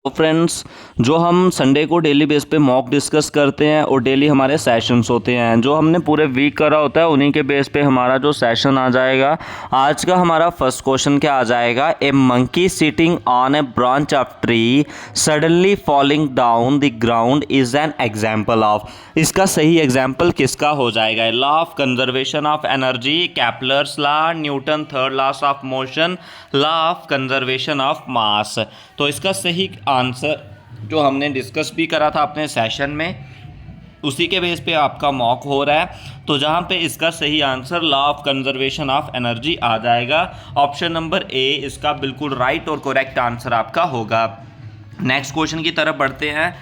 तो फ्रेंड्स, जो हम संडे को डेली बेस पे मॉक डिस्कस करते हैं और डेली हमारे सेशंस होते हैं, जो हमने पूरे वीक करा होता है उन्हीं के बेस पे हमारा जो सेशन आ जाएगा। आज का हमारा फर्स्ट क्वेश्चन क्या आ जाएगा? A monkey sitting on a branch of tree suddenly falling down the ground is an example of. इसका सही एग्जाम्पल किसका हो जाएगा? Law of conservation of energy, Kepler's law, Newton third laws of motion, law of conservation of mass. तो इसका सही answer जो हमने डिस्कस भी करा था अपने सेशन में, उसी के बेस पे आपका मॉक हो रहा है। तो जहाँ पे इसका सही answer law of conservation of energy आ जाएगा। ऑप्शन नंबर ए इसका बिल्कुल राइट और करेक्ट आंसर आपका होगा। नेक्स्ट क्वेश्चन की तरफ बढ़ते हैं।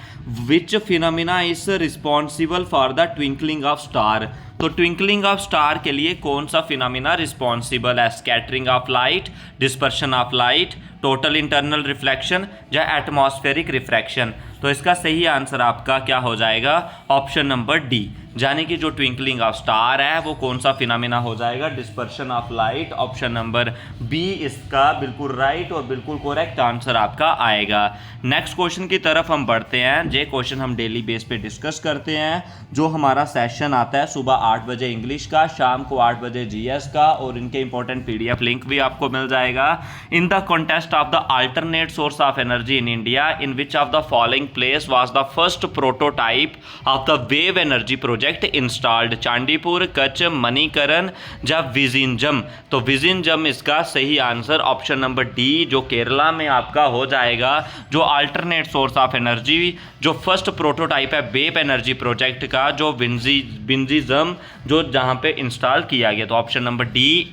Which phenomena is responsible for the twinkling of star? तो ट्विंकलिंग ऑफ स्टार के लिए कौन सा फिनोमिना रिस्पॉन्सिबल है? Scattering of light, dispersion of light, total internal reflection या एटमॉस्फेरिक रिफ्रैक्शन? तो इसका सही आंसर आपका क्या हो जाएगा? ऑप्शन नंबर डी, यानी कि जो ट्विंकलिंग ऑफ स्टार है वो कौन सा फिनोमिना हो जाएगा? Dispersion of light. Option number B इसका बिल्कुल राइट और बिल्कुल करेक्ट आंसर आपका आएगा। नेक्स्ट क्वेश्चन की तरफ हम बढ़ते हैं। ये क्वेश्चन हम डेली बेस पे डिस्कस करते हैं। जो हमारा सेशन आता है सुबह 8 बजे इंग्लिश का, शाम को 8 बजे जीएस का, और इनके इंपॉर्टेंट पीडीएफ लिंक भी आपको मिल जाएगा। In the contest of the alternate source of energy in India, in which of the following place was the first prototype of the wave energy project installed? Chandipur, Kutch, Manikaran या विजिंजम? तो विजिंजम इसका सही आंसर ऑप्शन नंबर डी, जो केरला में आपका हो जाएगा। जो अल्टरनेट सोर्स ऑफ एनर्जी, जो फर्स्ट प्रोटोटाइप है वेव एनर्जी प्रोजेक्ट का, जो विंजिजम, जो जहां पे इंस्टॉल किया गया। तो ऑप्शन नंबर डी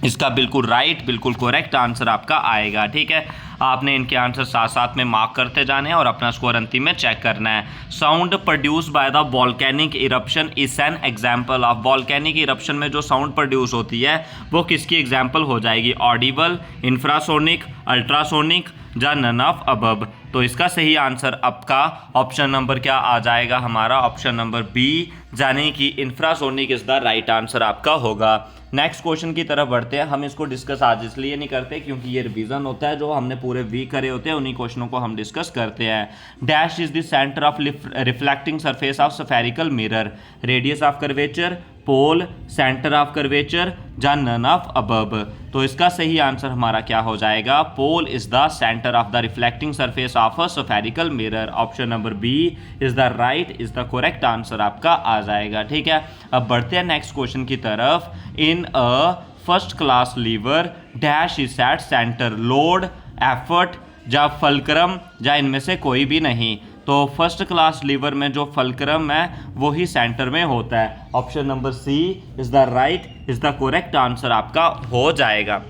इसका बिल्कुल राइट, बिल्कुल करेक्ट आंसर आपका आएगा। ठीक है, आपने इनके आंसर साथ साथ में मार्क करते जाने हैं और अपना स्कोर अंतिम में चेक करना है। Sound produce by the volcanic eruption is an example of? Volcanic eruption में जो साउंड प्रोड्यूस होती है वो किसकी एग्जाम्पल हो जाएगी? ऑडिबल, इंफ्रासोनिक, अल्ट्रासोनिक या नन ऑफ अबव? तो इसका सही आंसर आपका ऑप्शन नंबर क्या आ जाएगा हमारा? ऑप्शन नंबर बी, यानी कि infrasonic is the right answer आपका होगा। नेक्स्ट क्वेश्चन की तरफ बढ़ते हैं। हम इसको डिस्कस आज इसलिए नहीं करते क्योंकि ये रिवीजन होता है, जो हमने पूरे वीक करे होते हैं उन्हीं क्वेश्चनों को हम डिस्कस करते हैं। Dash is the centre of reflecting surface of spherical mirror? Radius of curvature, pole, centre of curvature या नन ऑफ अबव? तो इसका सही आंसर हमारा क्या हो जाएगा? Pole is the centre of the reflecting surface of a spherical mirror. Option number B is the right, is the correct answer आपका आ जाएगा। ठीक है, अब बढ़ते हैं नेक्स्ट क्वेश्चन की तरफ। In a first class lever dash is at centre? Load, effort या फलक्रम या इनमें से कोई भी नहीं? तो फर्स्ट क्लास लीवर में जो फलक्रम है वो ही सेंटर में होता है। Option number C is the right, is the correct answer आपका हो जाएगा।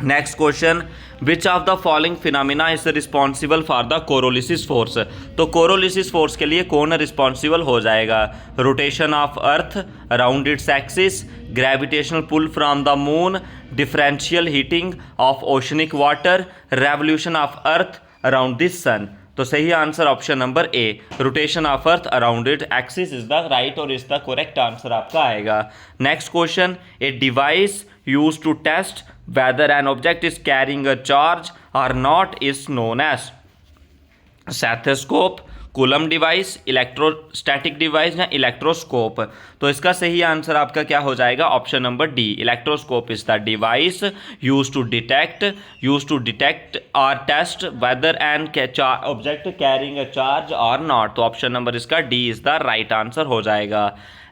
Next question, which of the following phenomena is responsible for the Coriolis force? तो कोरोलिसिस फोर्स के लिए कौन रिस्पॉन्सिबल हो जाएगा? Rotation of earth around its axis, gravitational pull from the moon, differential heating of oceanic water, revolution of earth around the sun? तो सही answer option number A, rotation of earth around it axis is the right और is the correct answer आपका आएगा। Next question, a device used to test whether an object is carrying a charge or not is known as stethoscope, Coulomb device, electrostatic device या electroscope? तो इसका सही answer आपका क्या हो जाएगा? Option number D, electroscope is the device use to detect और test whether an object carrying a charge और नॉट? तो ऑप्शन नंबर इसका D is the right answer हो जाएगा।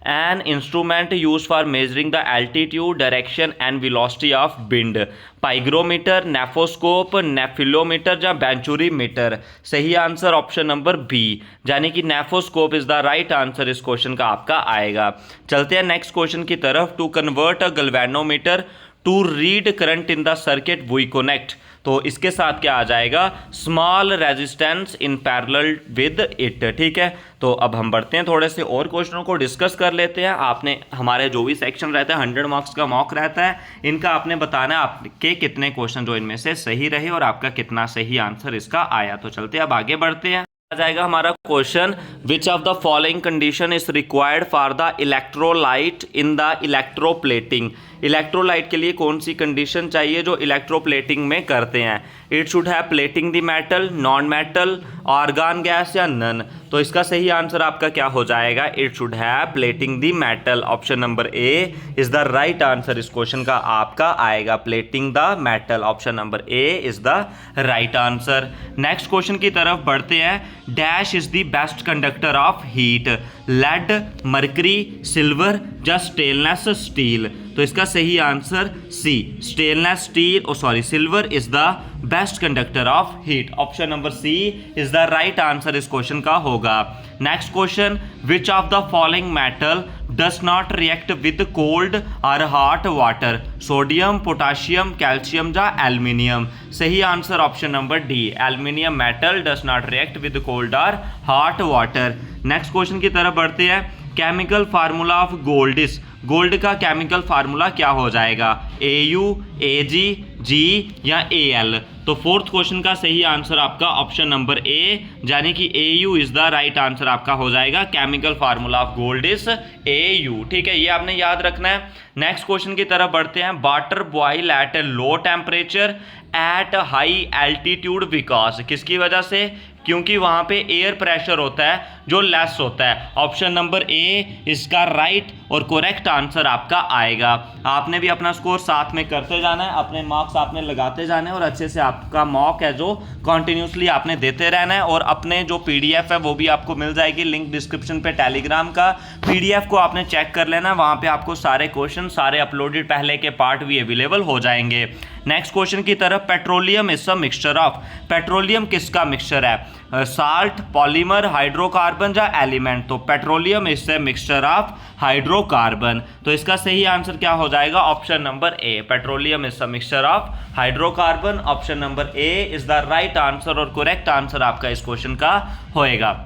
An instrument used for measuring the altitude, direction and velocity of wind? पाइग्रोमीटर, nephoscope, nephelometer या venturimeter? सही answer option number B, यानी कि nephoscope is the right answer इस question का आपका आएगा। चलते हैं नेक्स्ट क्वेश्चन की तरफ। To convert a galvanometer to read current in the circuit we connect? तो इसके साथ क्या आ जाएगा? Small resistance in parallel with it. ठीक है, तो अब हम बढ़ते हैं, थोड़े से और क्वेश्चनों को डिस्कस कर लेते हैं। आपने हमारे जो भी सेक्शन रहता है 100 मार्क्स का मॉक रहता है, इनका आपने बताना है आपके कितने क्वेश्चन जो इनमें से सही रहे और आपका कितना सही आंसर इसका आया। तो चलते हैं, अब आगे बढ़ते हैं। आ जाएगा हमारा question, which of the following condition is required for the electrolyte in the electroplating? Electrolyte के लिए कौन सी कंडीशन चाहिए जो इलेक्ट्रोप्लेटिंग में करते हैं? It should have plating the metal, non metal, argon gas या नन। तो इसका सही आंसर आपका क्या हो जाएगा? It should have plating the metal. Option number A is the right answer इस क्वेश्चन का आपका आएगा, plating the metal. Option number A is the right answer. Next question की तरफ बढ़ते हैं। Dash is the best conductor of heat? Lead, mercury, silver या stainless steel? तो इसका सही answer C, stainless steel silver is the best conductor of heat. Option number C is the right answer इस question का होगा। Next question, which of the following metal does not react with cold और hot water? Sodium, potassium, calcium या aluminium? सही answer option number D, aluminium metal does not react with cold और hot water. Next question की तरफ बढ़ते हैं। Chemical formula of gold is? Gold का chemical formula क्या हो जाएगा? AU, AG, G या AL? तो फोर्थ क्वेश्चन का सही आंसर आपका ऑप्शन नंबर ए, यानी कि AU is the right answer आपका हो जाएगा। Chemical formula of gold is AU। ठीक है, ये आपने याद रखना है। नेक्स्ट क्वेश्चन की तरफ बढ़ते हैं। Water boil at a low temperature at high altitude because? किसकी वजह से? क्योंकि वहां पे एयर प्रेशर होता है जो लेस होता है। ऑप्शन नंबर ए इसका राइट और करेक्ट आंसर आपका आएगा। आपने भी अपना स्कोर साथ में करते जाना है, अपने मार्क्स आपने लगाते जाने और अच्छे से आपका मॉक है जो कंटिन्यूसली आपने देते रहना है। और अपने जो PDF है वो भी आपको मिल जाएगी, लिंक डिस्क्रिप्शन पे टेलीग्राम का। PDF को आपने चेक कर लेना, वहां पे आपको सारे क्वेश्चन, सारे अपलोडेड पहले के पार्ट भी अवेलेबल हो जाएंगे। नेक्स्ट क्वेश्चन की तरफ, petroleum is a mixture of? Petroleum किसका मिक्सचर है? साल्ट, पॉलीमर, हाइड्रोकार्बन या एलिमेंट? तो petroleum is a mixture of hydrocarbon. तो इसका सही आंसर क्या हो जाएगा? Option number A, petroleum is a mixture of hydrocarbon. Option number A is the right answer और करेक्ट आंसर आपका इस क्वेश्चन का होएगा।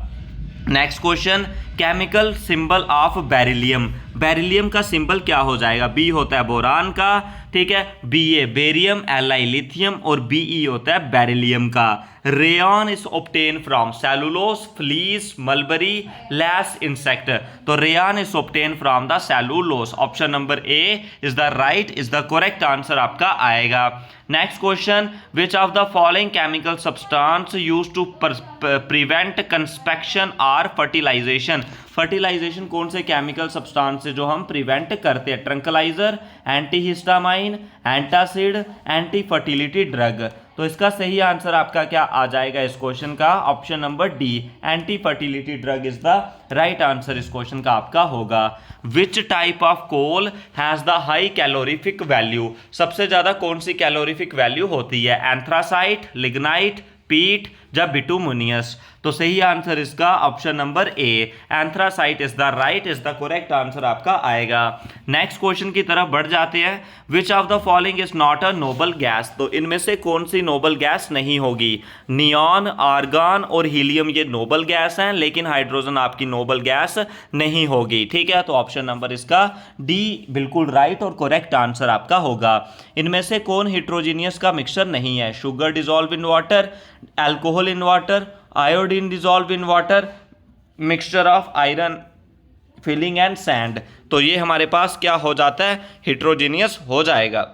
Next question, chemical symbol of beryllium? Beryllium का सिंबल क्या हो जाएगा? बी होता है बोरान का, ठीक है, Ba बेरियम, Li लिथियम और Be होता है बेरिलियम का। Rayon is obtain from? Cellulose, fleece, mulberry, lac, insect? तो rayon is obtain from the cellulose. Option number A is the right, is the correct answer आपका आएगा। Next question, which of the following chemical substance used to prevent conception और fertilisation? Fertilisation कौन से chemical substance से जो हम prevent करते हैं? Tranquilliser, antihistamine, antacid, anti fertility drug? तो इसका सही आंसर आपका क्या आ जाएगा इस क्वेश्चन का? Option number D, anti fertility drug is the right answer इस क्वेश्चन का आपका होगा। Which type of coal has the high calorific value? सबसे ज्यादा कौन सी कैलोरीफिक वैल्यू होती है? एंथ्रासाइट, लिग्नाइट, पीट या बिटुमिनियस? तो सही आंसर इसका option number A, anthracite is the right, is the correct answer आपका आएगा। नेक्स्ट क्वेश्चन की तरफ बढ़ जाते हैं। विच of the following is not a noble gas? तो इनमें से कौन सी नोबल गैस नहीं होगी? नियॉन, आर्गन और हीलियम ये नोबल गैस हैं, लेकिन हाइड्रोजन आपकी नोबल गैस नहीं होगी। ठीक है, तो ऑप्शन नंबर इसका डी बिल्कुल राइट और करेक्ट आंसर आपका होगा। इनमें से कौन हिट्रोजीनियस का मिक्सचर नहीं है? Sugar dissolve in water, alcohol in water, iodine dissolve in water, mixture of iron filling and sand? तो ये हमारे पास क्या हो जाता है? हिट्रोजीनियस हो जाएगा।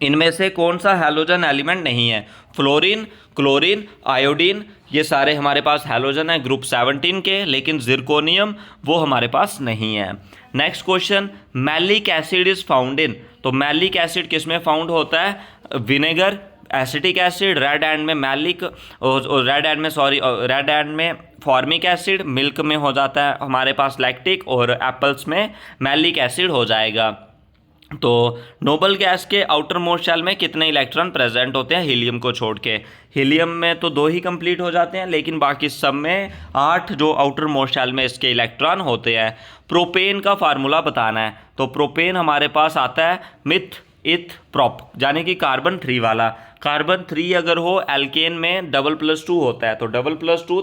इनमें से कौन सा हैलोजन एलिमेंट नहीं है? फ्लोरीन, क्लोरीन, आयोडीन ये सारे हमारे पास हैलोजन है ग्रुप 17 के, लेकिन जिरकोनियम वो हमारे पास नहीं है। Next question, malic acid is found in? तो मैलिक एसिड किस में फाउंड होता है? Vinegar, acetic acid, red and में मैलिक, रेड एंड में फॉर्मिक एसिड, मिल्क में हो जाता है हमारे पास लैक्टिक और एप्पल्स में मैलिक एसिड हो जाएगा। तो नोबल गैस के आउटर मोस्ट शेल में कितने इलेक्ट्रॉन प्रेजेंट होते हैं हीलियम को छोड़ के? हीलियम में तो 2 ही कंप्लीट हो जाते हैं, लेकिन बाकी सब में 8 जो आउटर मोस्ट शेल में इसके इलेक्ट्रॉन होते हैं। प्रोपेन का फार्मूला बताना है, तो प्रोपेन हमारे पास आता है मिथ इथ प्रोप, यानी कि कार्बन 3 वाला। कार्बन 3 अगर हो एल्केन में डबल+2 होता है, तो डबल+2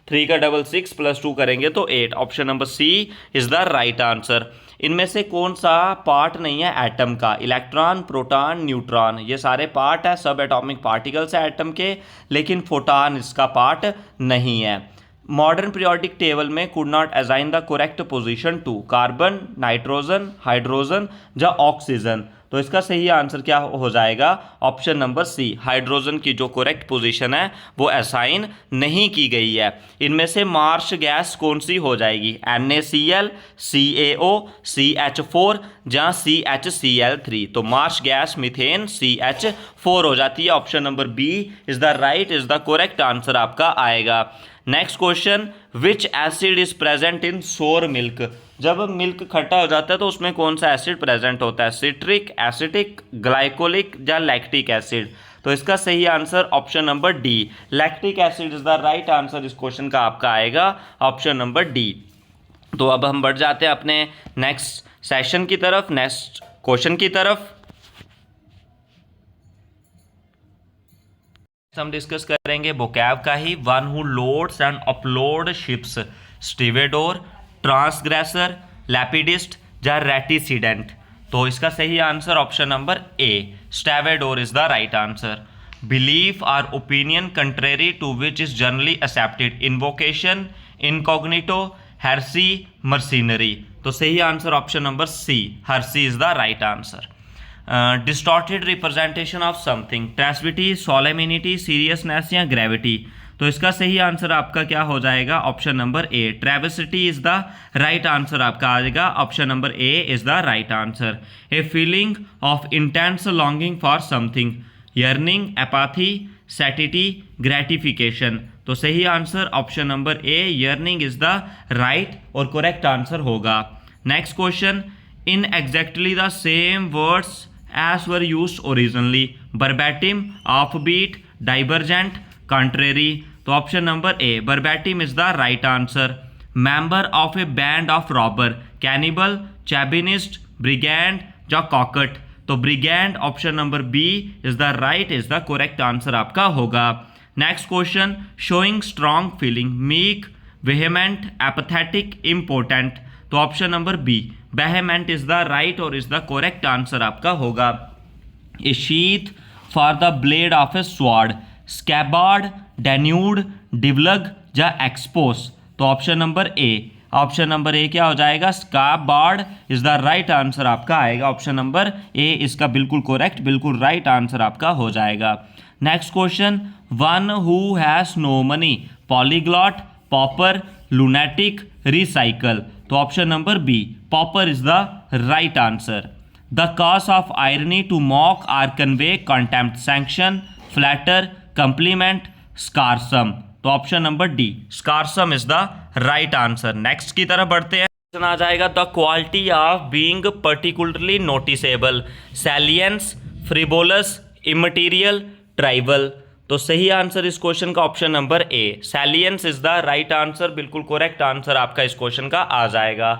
3 का डबल 6 +2 करेंगे तो 8। Option number C is the right answer. इनमें से कौन सा पार्ट नहीं है एटम का? इलेक्ट्रॉन, प्रोटॉन, न्यूट्रॉन ये सारे पार्ट है, सब एटॉमिक पार्टिकल्स है एटम के, लेकिन फोटॉन इसका पार्ट नहीं है। मॉडर्न पीरियोडिक टेबल में could not assign the correct position to carbon, nitrogen, hydrogen या ऑक्सीजन। तो इसका सही आंसर क्या हो जाएगा? ऑप्शन नंबर सी, हाइड्रोजन की जो करेक्ट पोजीशन है वो असाइन नहीं की गई है। इनमें से मार्श गैस कौन सी हो जाएगी? NaCl, CaO, CH4 या CHCl3। तो मार्श गैस मीथेन CH4 हो जाती है। Option number B is the right, is the correct answer आपका आएगा। Next question, which acid is present in sour milk? जब मिल्क खट्टा हो जाता है तो उसमें कौन सा एसिड प्रेजेंट होता है? सिट्रिक, एसिटिक, ग्लाइकोलिक या लैक्टिक एसिड? तो इसका सही answer option number D, lactic acid is the right answer इस क्वेश्चन का आपका आएगा, ऑप्शन नंबर डी। तो अब हम बढ़ जाते हैं अपने नेक्स्ट सेशन की तरफ, नेक्स्ट क्वेश्चन की तरफ। हम डिस्कस करेंगे वोकैब का ही। One who loads and upload ships, stevedore, transgressor, lapidist या रेटिसिडेंट? तो इसका सही answer option number A, stevedore is the right answer. Belief or opinion contrary to which is generally accepted, invocation, incognito, heresy, mercenary? तो सही answer option number C, heresy is the right answer. Distorted representation of something, travesty, solemnity, seriousness या gravity? तो इसका सही answer आपका क्या हो जाएगा? Option number A, travesty is the right answer आपका आएगा, option number A is the right answer. A feeling of intense longing for something, yearning, apathy, satiety, gratification? तो सही answer option number A, yearning is the right और correct answer होगा। Next question, in exactly the same words as were used originally, verbatim, offbeat, divergent, contrary? तो option number ए, verbatim is the right answer. Member of a band of robber, cannibal, chabinist, brigand या cocket? तो brigand option number B is the right, is the correct answer आपका होगा। Next question, showing strong feeling, meek, vehement, apathetic, impotent? तो option number B, vehement is the right और is the correct answer आपका होगा। A sheath for the blade of a sword, scabbard, denuded, divulge या expose? तो option number A, option number A क्या हो जाएगा? Scabbard is the right answer आपका आएगा, ऑप्शन नंबर ए इसका बिल्कुल करेक्ट, बिल्कुल राइट आंसर आपका हो जाएगा। Next question, one who has no money, polyglot, pauper, lunatic, recycle? तो option number B, pauper is the right answer. The cause of irony to mock or convey, contempt, sanction, flatter, compliment, sarcasm? तो option number D, sarcasm is the right answer. Next की तरफ बढ़ते हैं। आ जाएगा the quality of being particularly noticeable, salience, frivolous, immaterial, tribal? तो सही answer इस क्वेश्चन का option number A, salience is the right answer, बिल्कुल करेक्ट आंसर आपका इस क्वेश्चन का आ जाएगा।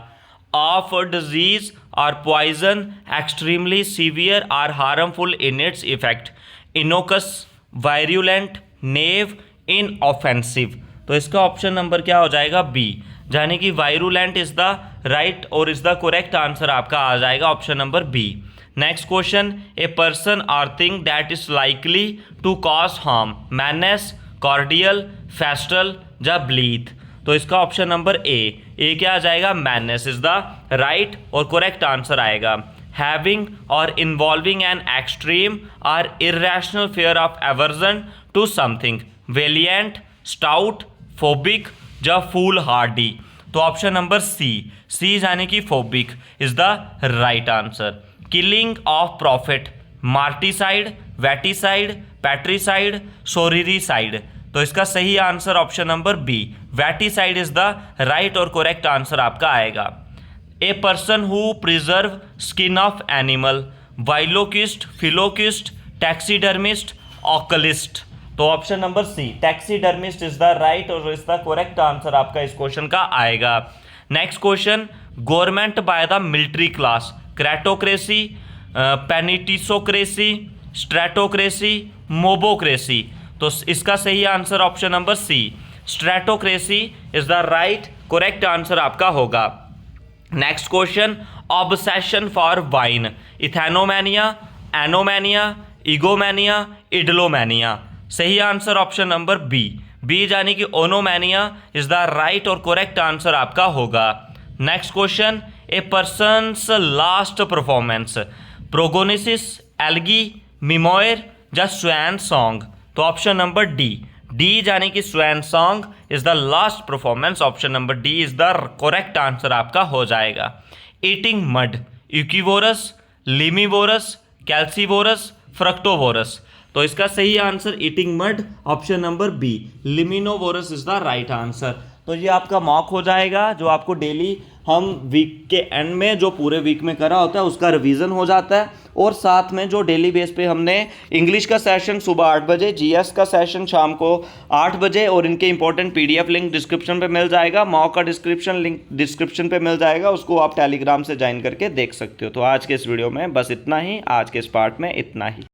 Of disease or poison, extremely severe or harmful in its effect, innocuous, virulent, naive, inoffensive? तो इसका ऑप्शन नंबर क्या हो जाएगा? बी, यानी कि वायरुलेंट इज द राइट और इज द करेक्ट आंसर आपका आ जाएगा, option number B. Next question, a person or thing that is likely to cause harm, menace, cordial, festal या ब्लीथ? तो इसका ऑप्शन नंबर ए क्या आ जाएगा? मैनेस इज द राइट और करेक्ट आंसर आएगा। Having or involving an extreme or irrational fear of aversion to something, valiant, stout, phobic या foolhardy? तो ऑप्शन नंबर सी यानी कि phobic is the right answer. Killing of prophet, matricide, vaticide, patricide, sororicide? तो इसका सही answer option number B, vaticide is the right और correct answer आपका आएगा। A person who preserve skin of animal, vilocist, philocist, taxidermist, oculist? तो option number C, taxidermist is the right और is the correct answer आपका इस question का आएगा। Next question, government by the military class, kratocracy, penitisocracy, stratocracy, mobocracy? तो इसका सही answer option number C, stratocracy is the right correct answer आपका होगा। Next question, obsession for wine, ethanomania, oenomania, egomania, idolomania? सही answer option number B, B यानी कि oenomania is the right और correct answer आपका होगा। Next question, a person's last performance, prognosis, elegy, memoir या swan song. तो option number D, D यानी कि swan song is the last performance, option number D is the correct answer आपका हो जाएगा। Eating mud, ukivorous, limivorous, calcivorous, fructivorous. तो इसका सही answer eating mud, option number B, limivorous is the right answer. तो ये आपका मॉक हो जाएगा, जो आपको डेली हम वीक के एंड में जो पूरे वीक में करा होता है उसका रिवीजन हो जाता है, और साथ में जो डेली बेस पे हमने इंग्लिश का सेशन सुबह 8 बजे, जीएस का सेशन शाम को 8 बजे, और इनके इंपॉर्टेंट पीडीएफ लिंक डिस्क्रिप्शन पे मिल जाएगा, मॉक का डिस्क्रिप्शन लिंक डिस्क्रिप्शन पे मिल जाएगा, उसको आप टेलीग्राम से ज्वाइन करके देख सकते हो। तो आज के इस वीडियो में बस इतना ही, आज के इस पार्ट में इतना ही।